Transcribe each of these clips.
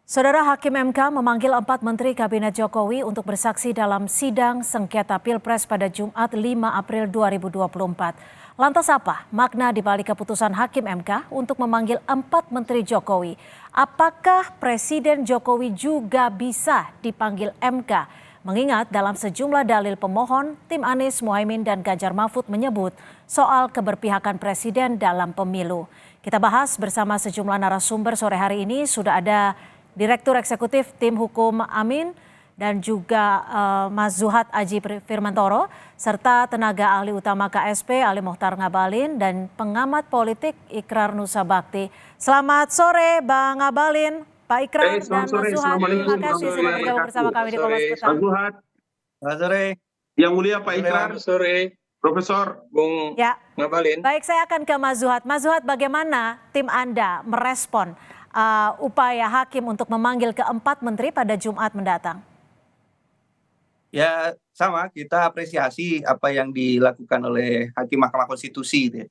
Saudara Hakim MK memanggil 4 Menteri Kabinet Jokowi untuk bersaksi dalam sidang sengketa Pilpres pada Jumat 5 April 2024. Lantas apa makna dibalik keputusan Hakim MK untuk memanggil 4 Menteri Jokowi? Apakah Presiden Jokowi juga bisa dipanggil MK? Mengingat dalam sejumlah dalil pemohon, tim Anies, Muhaimin, dan Ganjar Mahfud menyebut soal keberpihakan Presiden dalam pemilu. Kita bahas bersama sejumlah narasumber sore hari ini. Sudah ada Direktur Eksekutif Tim Hukum Amin dan juga Mas Zuhad Aji Firmantoro, serta tenaga ahli utama KSP Ali Mohtar Ngabalin dan pengamat politik Ikrar Nusa Bakti. Selamat sore Bang Ngabalin, Pak Ikrar dan Mas Zuhad. Terima kasih sudah bergabung bersama kami di Kompas Petang. Mas Zuhad. Selamat sore. Yang mulia Pak Ikrar. Selamat sore. Profesor Bung Ngabalin. Baik, saya akan ke Mas Zuhad. Mas Zuhad, bagaimana tim Anda merespon upaya Hakim untuk memanggil keempat menteri pada Jumat mendatang? Ya sama, kita apresiasi apa yang dilakukan oleh Hakim Mahkamah Konstitusi gitu ya.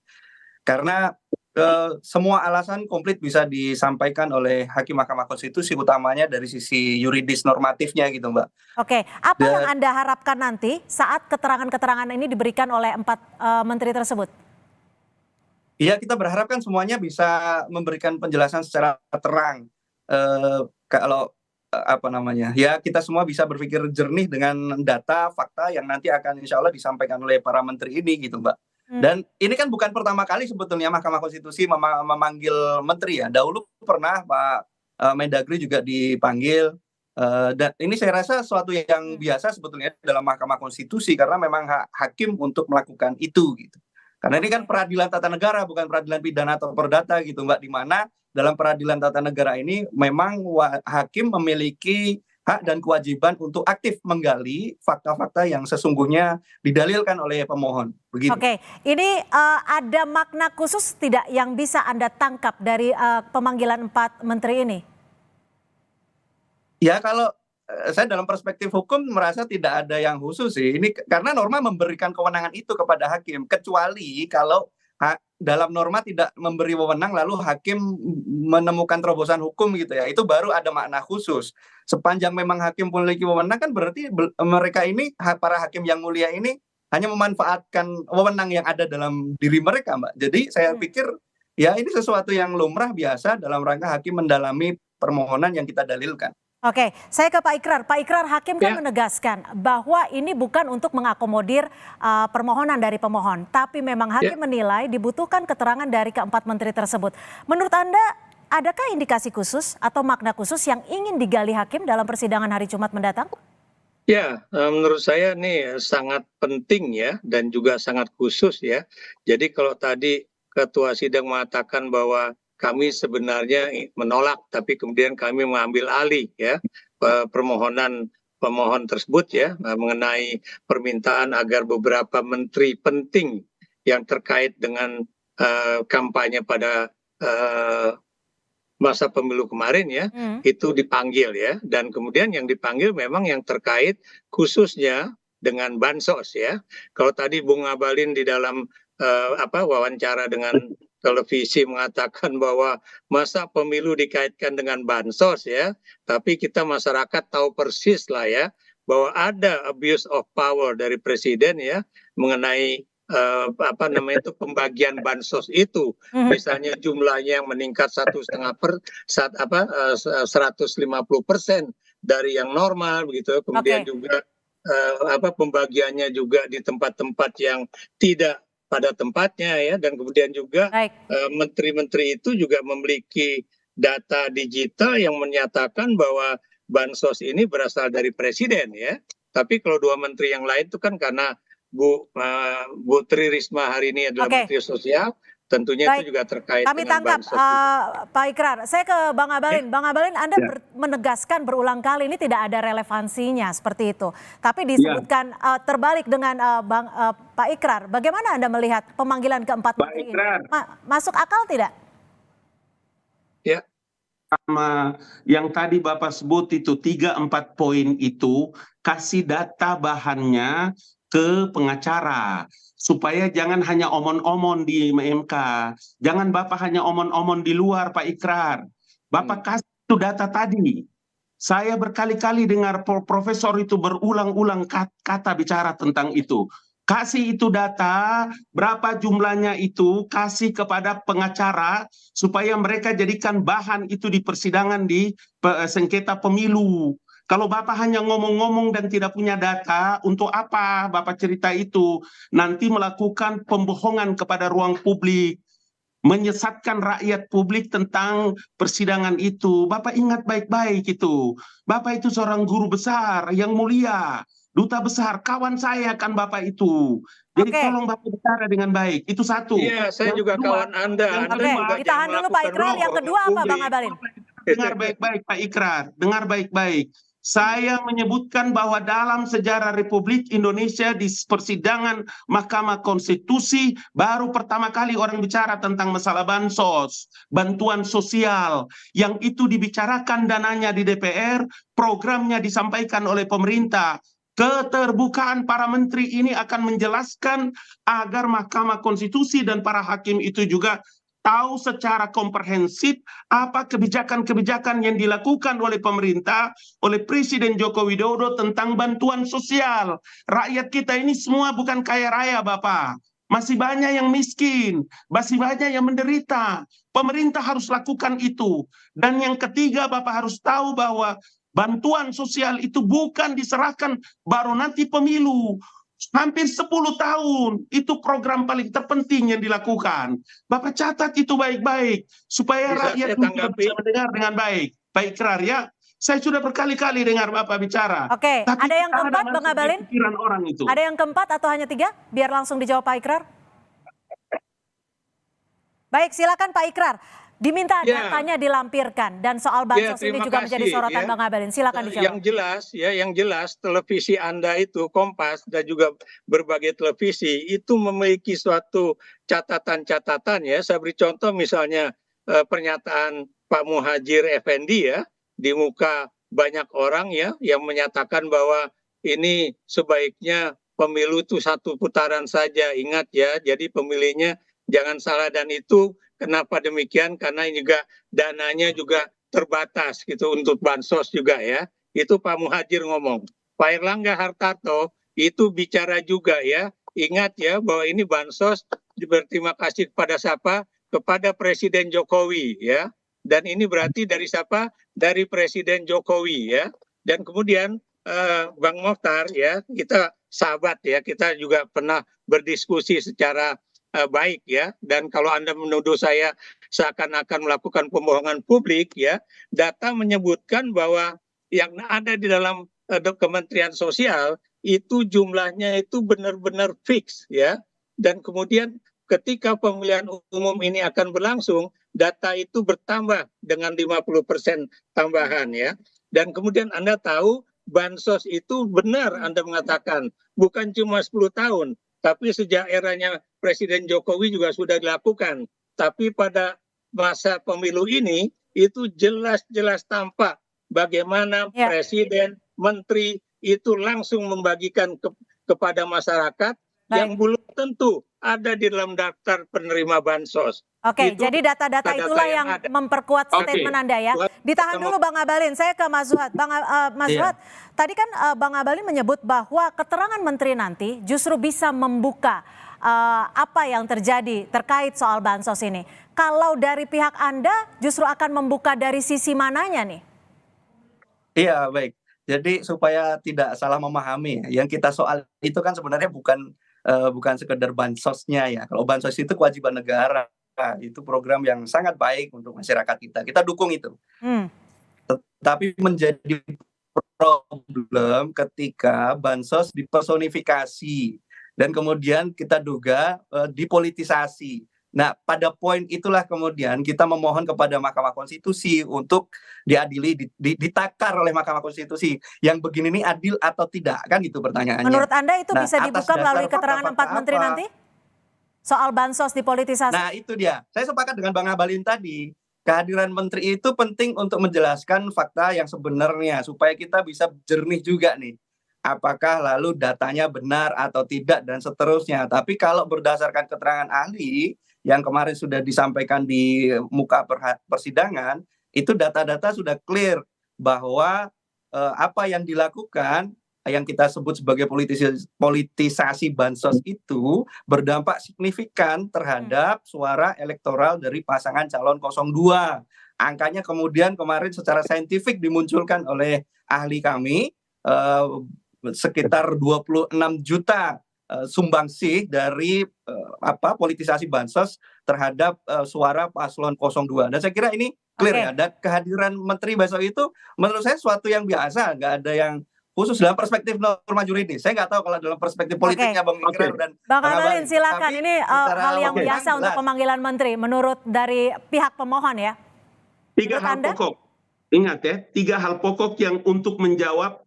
Karena semua alasan komplit bisa disampaikan oleh Hakim Mahkamah Konstitusi, utamanya dari sisi yuridis normatifnya gitu Mbak. Oke, apa yang Anda harapkan nanti saat keterangan-keterangan ini diberikan oleh 4 menteri tersebut? Iya, kita berharap kan semuanya bisa memberikan penjelasan secara terang. Kalau ya kita semua bisa berpikir jernih dengan data, fakta yang nanti akan insya Allah disampaikan oleh para menteri ini gitu Mbak. Dan ini kan bukan pertama kali sebetulnya Mahkamah Konstitusi memanggil menteri ya. Dahulu pernah Pak Mendagri juga dipanggil. Dan ini saya rasa suatu yang biasa sebetulnya dalam Mahkamah Konstitusi karena memang hak hakim untuk melakukan itu gitu. Karena ini kan peradilan tata negara, bukan peradilan pidana atau perdata gitu Mbak, di mana dalam peradilan tata negara ini memang hakim memiliki hak dan kewajiban untuk aktif menggali fakta-fakta yang sesungguhnya didalilkan oleh pemohon. Begitu. Oke, ini ada makna khusus tidak yang bisa Anda tangkap dari pemanggilan 4 menteri ini? Ya kalau saya dalam perspektif hukum merasa tidak ada yang khusus sih. Ini karena norma memberikan kewenangan itu kepada hakim, kecuali kalau dalam norma tidak memberi wewenang lalu hakim menemukan terobosan hukum gitu ya. Itu baru ada makna khusus. Sepanjang memang hakim memiliki wewenang kan berarti mereka ini, para hakim yang mulia ini hanya memanfaatkan wewenang yang ada dalam diri mereka, Mbak. Jadi saya pikir ya ini sesuatu yang lumrah biasa dalam rangka hakim mendalami permohonan yang kita dalilkan. Oke, saya ke Pak Ikrar. Pak Ikrar, Hakim kan menegaskan bahwa ini bukan untuk mengakomodir permohonan dari pemohon, tapi memang Hakim menilai dibutuhkan keterangan dari keempat menteri tersebut. Menurut Anda, adakah indikasi khusus atau makna khusus yang ingin digali Hakim dalam persidangan hari Jumat mendatang? Ya, menurut saya ini sangat penting ya, dan juga sangat khusus ya. Jadi kalau tadi Ketua Sidang mengatakan bahwa kami sebenarnya menolak, tapi kemudian kami mengambil alih ya permohonan pemohon tersebut ya mengenai permintaan agar beberapa menteri penting yang terkait dengan kampanye pada masa pemilu kemarin ya itu dipanggil ya, dan kemudian yang dipanggil memang yang terkait khususnya dengan bansos ya. Kalau tadi Bung Ngabalin di dalam wawancara dengan televisi mengatakan bahwa masa pemilu dikaitkan dengan bansos ya, tapi kita masyarakat tahu persis lah ya bahwa ada abuse of power dari presiden ya mengenai pembagian bansos itu, misalnya jumlahnya yang meningkat 150% dari yang normal begitu, kemudian juga pembagiannya juga di tempat-tempat yang tidak pada tempatnya ya, dan kemudian juga menteri-menteri itu juga memiliki data digital yang menyatakan bahwa bansos ini berasal dari presiden ya. Tapi kalau 2 menteri yang lain itu kan karena Bu Tri Risma hari ini adalah Menteri Sosial, tentunya itu juga terkait kami dengan tangkap bansos. Pak Ikrar. Saya ke Bang Ngabalin. Bang Ngabalin, Anda menegaskan berulang kali ini tidak ada relevansinya seperti itu. Tapi disebutkan terbalik dengan Pak Ikrar. Bagaimana Anda melihat pemanggilan keempat menteri ini? Masuk akal tidak? Ya. Sama yang tadi Bapak sebut itu 3-4 poin itu, kasih data bahannya ke pengacara supaya jangan hanya omon-omon di MK, jangan Bapak hanya omon-omon di luar Pak Ikrar. Bapak kasih Itu data tadi. Saya berkali-kali dengar profesor itu berulang-ulang kata bicara tentang itu. Kasih itu data, berapa jumlahnya itu, kasih kepada pengacara supaya mereka jadikan bahan itu di persidangan di sengketa pemilu. Kalau Bapak hanya ngomong-ngomong dan tidak punya data, untuk apa Bapak cerita itu? Nanti melakukan pembohongan kepada ruang publik, menyesatkan rakyat publik tentang persidangan itu. Bapak ingat baik-baik itu. Bapak itu seorang guru besar yang mulia, duta besar, kawan saya kan Bapak itu. Jadi tolong Bapak bicara dengan baik. Itu satu. Iya, saya Yang juga kedua, kawan Anda. yang Anda kedua, juga ditahan dulu Pak Ikrar. Yang kedua apa Bang Abalin? Dengar baik-baik Pak Ikrar, dengar baik-baik. Saya menyebutkan bahwa dalam sejarah Republik Indonesia di persidangan Mahkamah Konstitusi baru pertama kali orang bicara tentang masalah bansos, bantuan sosial, yang itu dibicarakan dananya di DPR, programnya disampaikan oleh pemerintah. Keterbukaan para menteri ini akan menjelaskan agar Mahkamah Konstitusi dan para hakim itu juga tahu secara komprehensif apa kebijakan-kebijakan yang dilakukan oleh pemerintah, oleh Presiden Joko Widodo tentang bantuan sosial. Rakyat kita ini semua bukan kaya raya, Bapak. Masih banyak yang miskin, masih banyak yang menderita. Pemerintah harus lakukan itu. Dan yang ketiga, Bapak harus tahu bahwa bantuan sosial itu bukan diserahkan baru nanti pemilu. Hampir 10 tahun, itu program paling terpenting yang dilakukan. Bapak catat itu baik-baik, supaya rakyat bisa mendengar dengan baik. Pak Ikrar ya, saya sudah berkali-kali dengar Bapak bicara. Oke, tapi ada yang keempat Bang Abalin? Orang itu. Ada yang keempat atau hanya 3? Biar langsung dijawab Pak Ikrar. Baik, silakan Pak Ikrar. Diminta datanya dilampirkan dan soal bansos ini juga menjadi sorotan Bang Abalin. Silakan dijawab. Yang jelas televisi Anda itu Kompas dan juga berbagai televisi itu memiliki suatu catatan-catatan ya. Saya beri contoh misalnya pernyataan Pak Muhadjir Effendi ya di muka banyak orang ya yang menyatakan bahwa ini sebaiknya pemilu itu 1 putaran saja. Ingat ya, jadi pemilihnya jangan salah, dan itu kenapa demikian? Karena ini juga dananya juga terbatas gitu untuk bansos juga ya. Itu Pak Muhadjir ngomong. Pak Erlangga Hartarto itu bicara juga ya. Ingat ya bahwa ini bansos berterima kasih kepada siapa? Kepada Presiden Jokowi ya. Dan ini berarti dari siapa? Dari Presiden Jokowi ya. Dan kemudian Bang Mokhtar ya, kita sahabat ya, kita juga pernah berdiskusi secara baik ya, dan kalau Anda menuduh saya seakan-akan melakukan pembohongan publik ya, data menyebutkan bahwa yang ada di dalam Kementerian Sosial itu jumlahnya itu benar-benar fix ya, dan kemudian ketika pemilihan umum ini akan berlangsung, data itu bertambah dengan 50% tambahan ya, dan kemudian Anda tahu bansos itu benar Anda mengatakan bukan cuma 10 tahun, tapi sejak eranya Presiden Jokowi juga sudah dilakukan. Tapi pada masa pemilu ini itu jelas-jelas tampak bagaimana Presiden, Menteri itu langsung membagikan kepada masyarakat yang belum tentu ada di dalam daftar penerima bansos. Oke, jadi data-data itulah yang memperkuat statement Anda ya. Ditahan dulu Bang Abalin, saya ke Mas Zuhad. Mas Zuhad, tadi kan Bang Abalin menyebut bahwa keterangan menteri nanti justru bisa membuka apa yang terjadi terkait soal bansos ini. Kalau dari pihak Anda justru akan membuka dari sisi mananya nih? Iya, baik. Jadi supaya tidak salah memahami, yang kita soal itu kan sebenarnya bukan sekedar bansosnya ya. Kalau bansos itu kewajiban negara. Itu program yang sangat baik untuk masyarakat kita. Kita dukung itu. Tetapi menjadi problem ketika bansos dipersonifikasi dan kemudian kita duga dipolitisasi. Nah, pada poin itulah kemudian kita memohon kepada Mahkamah Konstitusi untuk diadili, ditakar oleh Mahkamah Konstitusi. Yang begini ini adil atau tidak, kan gitu pertanyaannya. Menurut Anda itu bisa dibuka melalui keterangan 4 menteri nanti? Soal bansos dipolitisasi. Nah itu dia, saya sepakat dengan Bang Abalin tadi. Kehadiran menteri itu penting untuk menjelaskan fakta yang sebenarnya supaya kita bisa jernih juga nih. Apakah lalu datanya benar atau tidak dan seterusnya. Tapi kalau berdasarkan keterangan ahli yang kemarin sudah disampaikan di muka persidangan, itu data-data sudah clear bahwa apa yang dilakukan yang kita sebut sebagai politisasi bansos itu berdampak signifikan terhadap suara elektoral dari pasangan calon 02. Angkanya kemudian kemarin secara saintifik dimunculkan oleh ahli kami sekitar 26 juta sumbangsih dari politisasi bansos terhadap suara paslon 02. Dan saya kira ini clear ya. Dan kehadiran menteri besok itu menurut saya suatu yang biasa, nggak ada yang khusus dalam perspektif norma juridis. Saya nggak tahu kalau dalam perspektif politiknya Bang Ikrar dan Bang Ngabalin, silakan. Ini hal yang biasa untuk pemanggilan menteri menurut dari pihak pemohon ya. 3 hal pokok. Ingat ya, 3 hal pokok yang untuk menjawab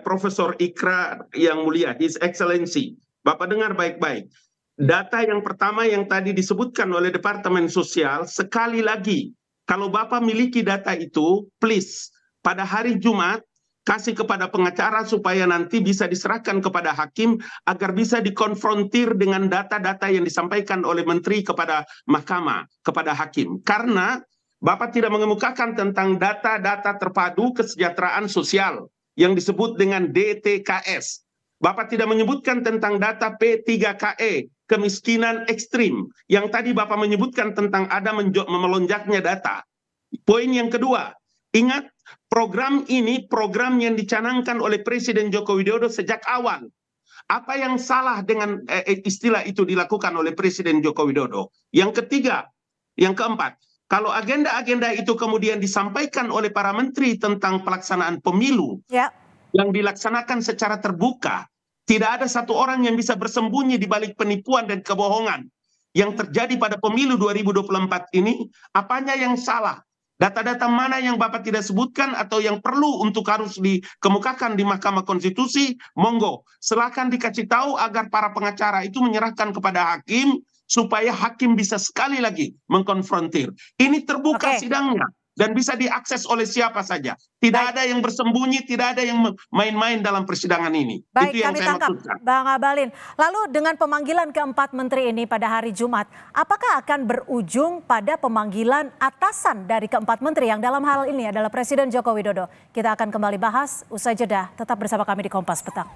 Profesor Ikrar yang mulia, His Excellency. Bapak dengar baik-baik. Data yang pertama yang tadi disebutkan oleh Departemen Sosial, sekali lagi, kalau Bapak miliki data itu, please, pada hari Jumat, kasih kepada pengacara supaya nanti bisa diserahkan kepada hakim agar bisa dikonfrontir dengan data-data yang disampaikan oleh menteri kepada mahkamah, kepada hakim. Karena Bapak tidak mengemukakan tentang data-data terpadu kesejahteraan sosial yang disebut dengan DTKS. Bapak tidak menyebutkan tentang data P3KE, kemiskinan ekstrim, yang tadi Bapak menyebutkan tentang ada melonjaknya data. Poin yang kedua, ingat, program ini program yang dicanangkan oleh Presiden Joko Widodo sejak awal. Apa yang salah dengan istilah itu dilakukan oleh Presiden Joko Widodo? Yang ketiga, yang keempat, kalau agenda-agenda itu kemudian disampaikan oleh para menteri tentang pelaksanaan pemilu yang dilaksanakan secara terbuka, tidak ada satu orang yang bisa bersembunyi di balik penipuan dan kebohongan yang terjadi pada pemilu 2024 ini. Apanya yang salah? Data-data mana yang Bapak tidak sebutkan atau yang perlu untuk harus dikemukakan di Mahkamah Konstitusi? Monggo, silakan dikasih tahu agar para pengacara itu menyerahkan kepada hakim supaya hakim bisa sekali lagi mengkonfrontir. Ini terbuka sidangnya dan bisa diakses oleh siapa saja. Tidak ada yang bersembunyi, tidak ada yang main-main dalam persidangan ini. Baik, itu yang kami saya tangkap, maksudkan. Bang Ngabalin. Lalu dengan pemanggilan keempat menteri ini pada hari Jumat, apakah akan berujung pada pemanggilan atasan dari keempat menteri yang dalam hal ini adalah Presiden Joko Widodo? Kita akan kembali bahas usai jeda. Tetap bersama kami di Kompas Petang.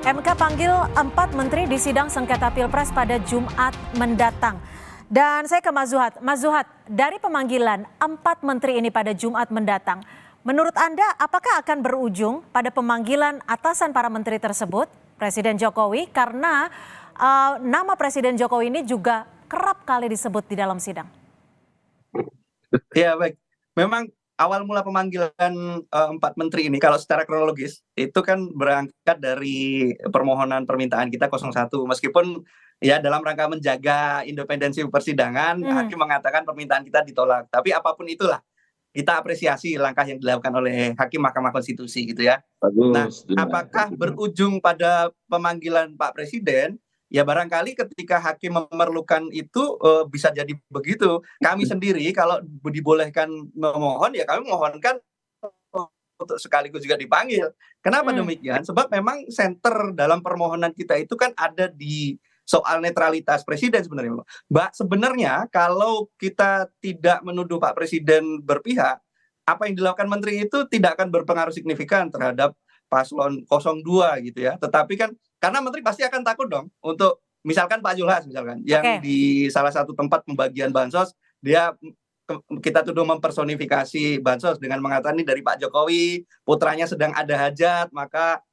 MK panggil 4 menteri di sidang sengketa Pilpres pada Jumat mendatang. Dan saya ke Mas Zuhad. Mas Zuhad, dari pemanggilan 4 menteri ini pada Jumat mendatang, menurut Anda apakah akan berujung pada pemanggilan atasan para menteri tersebut, Presiden Jokowi, karena nama Presiden Jokowi ini juga kerap kali disebut di dalam sidang? Ya baik, memang awal mula pemanggilan 4 menteri ini kalau secara kronologis itu kan berangkat dari permohonan permintaan kita 01, meskipun ya dalam rangka menjaga independensi persidangan hakim mengatakan permintaan kita ditolak, tapi apapun itulah kita apresiasi langkah yang dilakukan oleh hakim Mahkamah Konstitusi gitu ya. Bagus. Nah, apakah berujung pada pemanggilan Pak Presiden? Ya barangkali ketika hakim memerlukan itu bisa jadi begitu. Kami sendiri kalau dibolehkan memohon ya kami mohonkan untuk sekaligus juga dipanggil. Kenapa demikian? Sebab memang center dalam permohonan kita itu kan ada di soal netralitas presiden sebenarnya. Mbak, sebenarnya kalau kita tidak menuduh Pak Presiden berpihak, apa yang dilakukan menteri itu tidak akan berpengaruh signifikan terhadap paslon 02 gitu ya. Tetapi kan karena menteri pasti akan takut dong untuk misalkan Pak Julhas misalkan yang di salah satu tempat pembagian bansos dia kita tuduh mempersonifikasi bansos dengan mengatakan ini dari Pak Jokowi, putranya sedang ada hajat, maka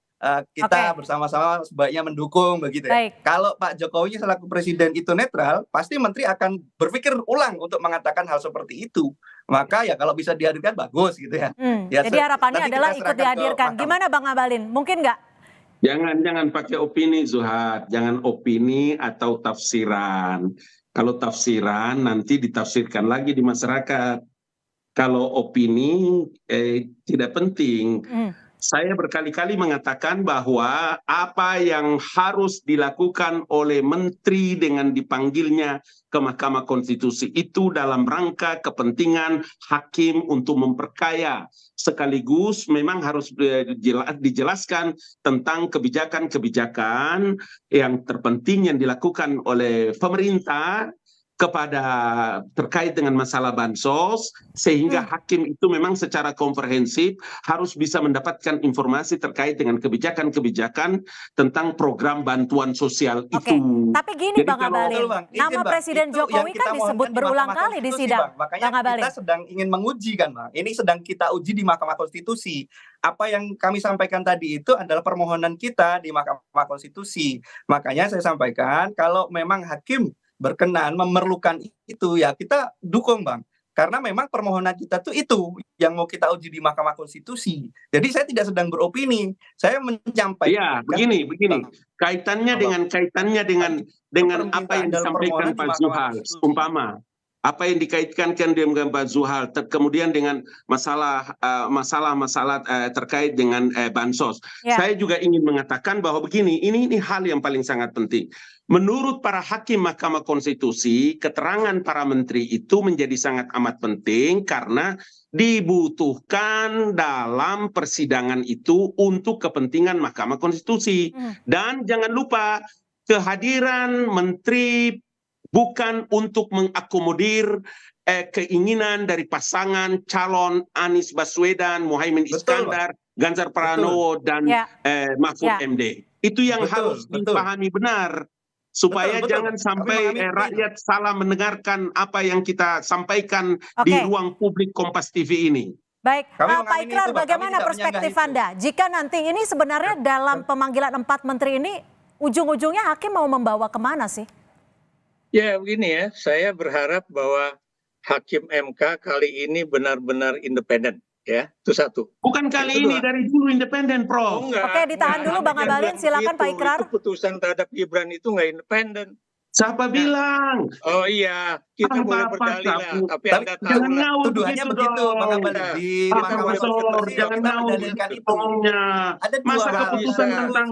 kita bersama-sama sebaiknya mendukung begitu ya. Kalau Pak Jokowi selaku presiden itu netral, pasti menteri akan berpikir ulang untuk mengatakan hal seperti itu. Maka ya kalau bisa dihadirkan bagus gitu ya. Jadi harapannya adalah ikut dihadirkan. Gimana Bang Ngabalin? Mungkin nggak? Jangan pakai opini Zuhad, jangan opini atau tafsiran. Kalau tafsiran nanti ditafsirkan lagi di masyarakat. Kalau opini tidak penting. Saya berkali-kali mengatakan bahwa apa yang harus dilakukan oleh menteri dengan dipanggilnya ke Mahkamah Konstitusi itu dalam rangka kepentingan hakim untuk memperkaya, sekaligus memang harus dijelaskan tentang kebijakan-kebijakan yang terpenting yang dilakukan oleh pemerintah kepada terkait dengan masalah bansos, sehingga hakim itu memang secara komprehensif harus bisa mendapatkan informasi terkait dengan kebijakan-kebijakan tentang program bantuan sosial Oke, itu. tapi gini Jadi Bang kalau- Abalin, Betul, Bang. Izin, nama Bang. Presiden Itu Jokowi yang kita kan disebut mohonkan di berulang Mahkamah kali di Konstitusi, sidang, Bang. Makanya Bang Abalin. kita sedang ingin menguji kan, Bang. Ini sedang kita uji di Mahkamah Konstitusi. Apa yang kami sampaikan tadi itu adalah permohonan kita di Mahkamah Konstitusi. Makanya saya sampaikan kalau memang hakim berkenan memerlukan itu, ya kita dukung, Bang. Karena memang permohonan kita tuh itu yang mau kita uji di Mahkamah Konstitusi. Jadi saya tidak sedang beropini, saya menyampaikan. Iya, begini. Kaitannya dengan apa yang disampaikan Pak Zuhal, umpama apa yang dikaitkan dengan Pak Zuhal, kemudian dengan masalah terkait dengan bansos. Ya. Saya juga ingin mengatakan bahwa begini, ini hal yang paling sangat penting. Menurut para hakim Mahkamah Konstitusi, keterangan para menteri itu menjadi sangat amat penting karena dibutuhkan dalam persidangan itu untuk kepentingan Mahkamah Konstitusi. Dan jangan lupa, kehadiran menteri bukan untuk mengakomodir keinginan dari pasangan calon Anies Baswedan, Muhaimin Iskandar, Ganjar Pranowo, dan Mahfud MD. Itu yang harus dipahami benar. Supaya jangan sampai rakyat salah mendengarkan apa yang kita sampaikan di ruang publik Kompas TV ini. Baik, Pak Ikrar, bagaimana perspektif Anda? Jika nanti ini sebenarnya dalam pemanggilan 4 menteri ini, ujung-ujungnya hakim mau membawa kemana sih? Ya begini ya, saya berharap bahwa hakim MK kali ini benar-benar independen. Ya, itu satu. Bukan kali ini, dari dulu independen, Prof. Oke, ditahan dulu Bang Abalin, silakan Pak Ikrar. Keputusan terhadap Gibran itu nggak independen. Siapa bilang? Oh iya, kita boleh berdalil lah, tapi Anda tahu jangan lah. ngawur Tuduhannya begitu begitu, dong. Bang Abalin. Di Mahkamah Konstitusi jangan kita ngawur mendalilkan itu. ngomongnya. Ada dua Masa hal. keputusan tentang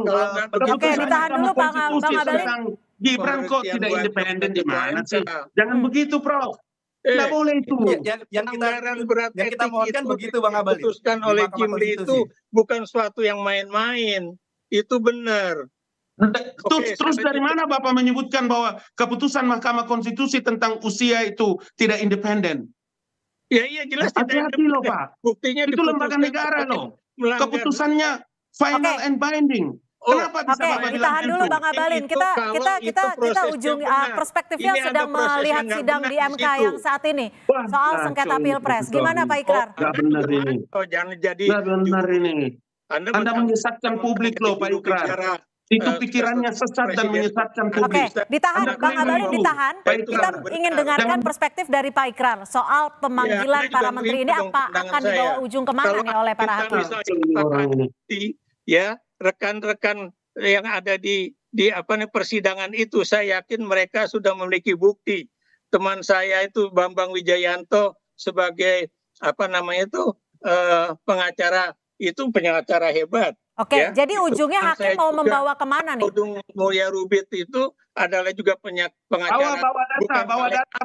Oke, ditahan dulu Bang Abalin. tentang Gibran kok tidak independen di mana sih? Jangan begitu, Prof. Tidak boleh itu. Yang kita mohonkan begitu, Bang Abalin. Diputuskan oleh Jimli itu bukan suatu yang main-main. Itu benar. Terus dari mana Bapak menyebutkan bahwa keputusan Mahkamah Konstitusi tentang usia itu tidak independen? Ya iya jelas tidak Hati-hati loh Pak. Buktinya itu lembaga negara loh. Keputusannya final and binding. Kenapa bisa Bapak bilang ditahan dulu Bang Abalin. Kita ujung perspektifnya sedang melihat sidang di MK yang saat ini soal sengketa Pilpres. Gimana Pak Ikrar? Gak benar ini. Jangan jadi. Gak benar ini. Anda menyesatkan publik loh Pak Ikrar. Itu pikirannya sesat dan menyesatkan publik. Oke, ditahan Bang Abalin, ditahan. Kita ingin dengarkan perspektif dari Pak Ikrar soal pemanggilan para menteri ini, apa akan dibawa ujung kemana nih oleh para hakim? Ya, rekan-rekan yang ada di persidangan itu, saya yakin mereka sudah memiliki bukti. Teman saya itu Bambang Wijayanto sebagai pengacara, itu pengacara hebat. Oke, ya, jadi ujungnya hakim mau membawa kemana nih? Udung Mulya Rubit itu adalah juga pengacara. Bawa data,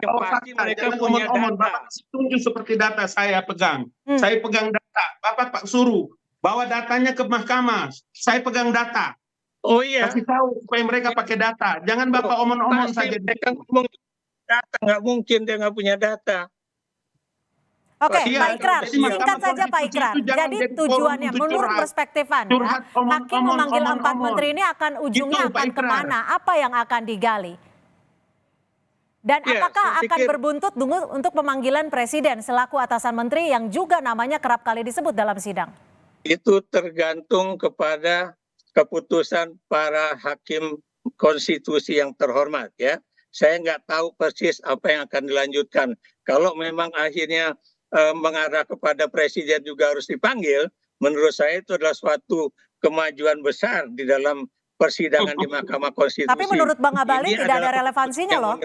jangan omong-omong. Bapak tunjuk seperti data saya pegang. Saya pegang data. Bapak Pak suruh bawa datanya ke mahkamah. Saya pegang data. Oh iya. Kasih tahu supaya mereka pakai data. Jangan Bapak omong-omong saja. Mereka ngomong data, nggak mungkin dia nggak punya data. Oke, Pak Ikrar, singkat saja Pak Ikrar. Jadi tujuannya, menurut perspektif Anda, hakim memanggil 4 menteri ini ujungnya akan kemana? Apa yang akan digali? Dan apakah akan berbuntut untuk pemanggilan presiden selaku atasan menteri yang juga namanya kerap kali disebut dalam sidang? Itu tergantung kepada keputusan para hakim konstitusi yang terhormat ya. Saya nggak tahu persis apa yang akan dilanjutkan. Kalau memang akhirnya mengarah kepada presiden juga harus dipanggil, menurut saya itu adalah suatu kemajuan besar di dalam persidangan di Mahkamah Konstitusi. Tapi menurut Bang Abalin tidak ada relevansinya loh.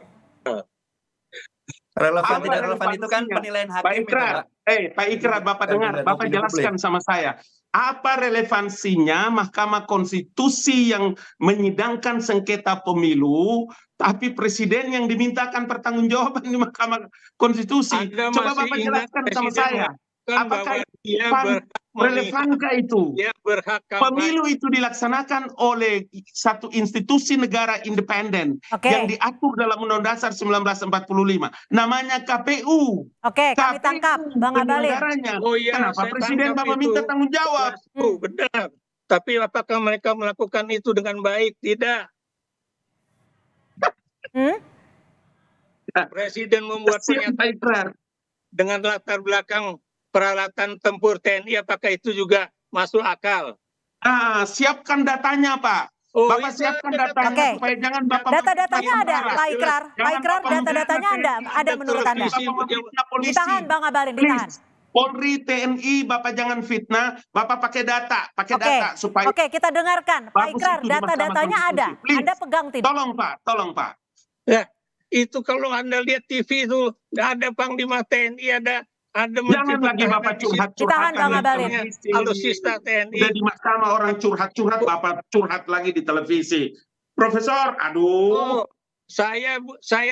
Relevan Apa tidak relevan itu kan relevansinya? penilaian Pak hakim itu, Ikrar, Pak. Pak Ikrar, Bapak dengar, Penilaian Bapak opini jelaskan publik. sama saya. Apa relevansinya Mahkamah Konstitusi yang menyidangkan sengketa pemilu, tapi presiden yang dimintakan pertanggungjawaban di Mahkamah Konstitusi? Anda Coba masih Bapak ingat jelaskan sama Presiden saya. mengatakan Apakah bahwa dia pan berhak relevankah itu? dia berhak kampanye. Pemilu itu dilaksanakan oleh satu institusi negara independen Oke. yang diatur dalam Undang-Undang Dasar 1945. Namanya KPU. Oke, kami KPU tangkap, Bang Abalin. penyelenggaranya. Oh iya, Kenapa saya Presiden tangkap Bapak itu. minta tanggung jawab? Oh, benar. Tapi apakah mereka melakukan itu dengan baik? Tidak. Hmm? Presiden membuat Siap, pernyataan Pak Ikrar. dengan latar belakang peralatan tempur TNI, apakah itu juga masuk akal? Siapkan datanya, Pak. Oh, Bapak itu siapkan ada datanya Oke. supaya jangan Bapak Data-datanya memfitnah ada, negara. Pak Ikrar. Pak Jangan Ikrar, Bapak data-datanya memfitnah ada menurut Anda? Bapak memfitnah polisi. Ditahan, Bang Abalin, ditahan. Please. Polri, TNI, Bapak jangan fitnah, Bapak pakai data, data supaya Oke, kita dengarkan. Pak bagus Ikrar, itu di Mahkamah data-datanya ada. Konstitusi. Please. Anda pegang tidak? Tolong Pak. Ya, itu kalau Anda lihat TV itu ada Panglima TNI, ada Jangan lagi Bapak curhat-curhat. Ditahan, Bang Abalin. Alutsista TNI. Udah di mahkamah orang curhat-curhat, Bapak curhat lagi di televisi. Profesor, aduh. Oh, saya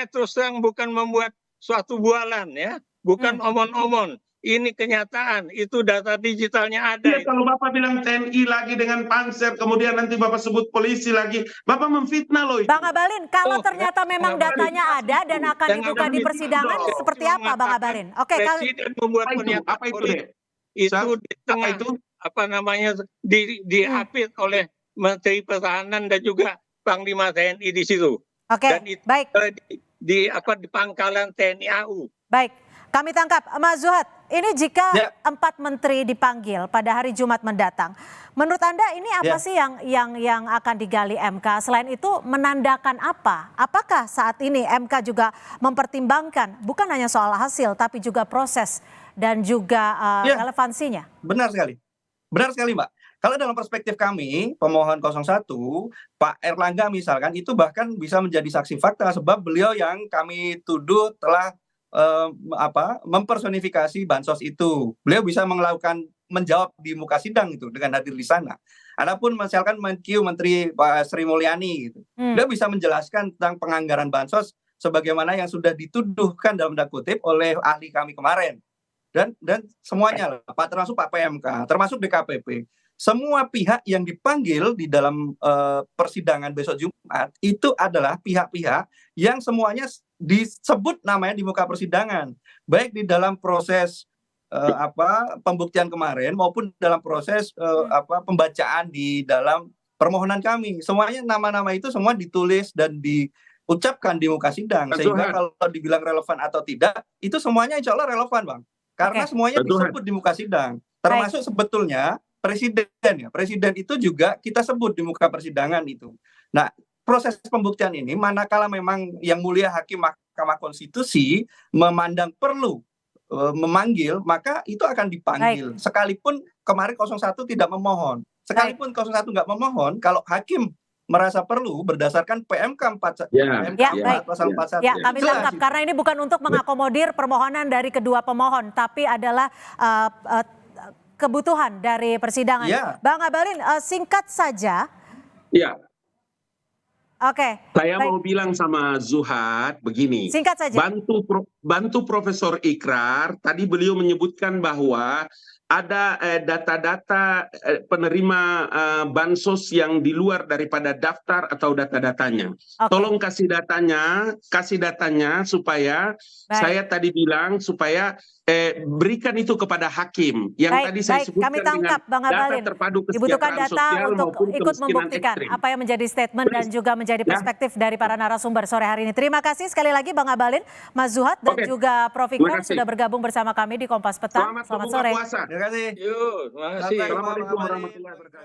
terus terang bukan membuat suatu bualan ya, bukan omon-omon. Ini kenyataan, itu data digitalnya ada. Ya, kalau Bapak bilang TNI lagi dengan Panser, kemudian nanti Bapak sebut polisi lagi, Bapak memfitnah loh itu. Bang Abalin, kalau ternyata memang datanya ada dan akan dibuka di persidangan, seperti apa, Bang Abalin? Oke, Presiden membuat pernyataan apa itu, Dek? itu di tengah diapit oleh Menteri Pertahanan dan juga Panglima TNI di situ. Oke, Dan itu baik. di pangkalan TNI AU. Baik, kami tangkap. Mas Zuhad, ini jika 4 menteri dipanggil pada hari Jumat mendatang, menurut Anda ini apa sih yang akan digali MK? Selain itu menandakan apa? Apakah saat ini MK juga mempertimbangkan bukan hanya soal hasil tapi juga proses dan juga relevansinya? Benar sekali, Mbak. Kalau dalam perspektif kami, pemohon 01, Pak Erlangga misalkan, itu bahkan bisa menjadi saksi fakta sebab beliau yang kami tuduh telah mempersonifikasi bansos itu. Beliau bisa menjawab di muka sidang itu dengan hadir di sana. Adapun misalkan Menteri Pak Sri Mulyani gitu. Beliau bisa menjelaskan tentang penganggaran bansos sebagaimana yang sudah dituduhkan dalam tanda kutip oleh ahli kami kemarin. Dan semuanya lah, termasuk Pak PMK, termasuk DKPP. Semua pihak yang dipanggil di dalam persidangan besok Jumat itu adalah pihak-pihak yang semuanya disebut namanya di muka persidangan, baik di dalam proses pembuktian kemarin maupun dalam proses pembacaan di dalam permohonan kami. Semuanya nama-nama itu semua ditulis dan diucapkan di muka sidang, sehingga kalau dibilang relevan atau tidak itu semuanya insya Allah relevan, Bang, karena semuanya disebut di muka sidang, termasuk sebetulnya Presiden itu juga kita sebut di muka persidangan itu. Nah, proses pembuktian ini manakala memang yang mulia hakim Mahkamah Konstitusi memandang perlu memanggil, maka itu akan dipanggil. Sekalipun kemarin 01 tidak memohon. Sekalipun 01 nggak memohon, kalau hakim merasa perlu berdasarkan PMK 41. Pasal 41. Ya, kami tangkap karena ini bukan untuk mengakomodir permohonan dari kedua pemohon, tapi adalah kebutuhan dari persidangan. Bang Abalin, singkat saja. Iya. Oke. Saya mau bilang sama Zuhad begini. Singkat saja. Bantu Profesor Ikrar. Tadi beliau menyebutkan bahwa ada data-data penerima bansos yang di luar daripada daftar atau data-datanya. Tolong kasih datanya supaya saya tadi bilang supaya berikan itu kepada hakim yang tadi saya sebutkan. Kami tangkap, Bang Abalin. Data terpadu dibutuhkan kesejahteraan data sosial untuk ikut membuktikan ekstrim. apa yang menjadi statement dan juga menjadi perspektif dari para narasumber sore hari ini. Terima kasih sekali lagi Bang Abalin, Mas Zuhad dan juga Prof Ikrar sudah bergabung bersama kami di Kompas Petang. Selamat sore. Terima kasih. Terima kasih. Assalamualaikum warahmatullahi wabarakatuh.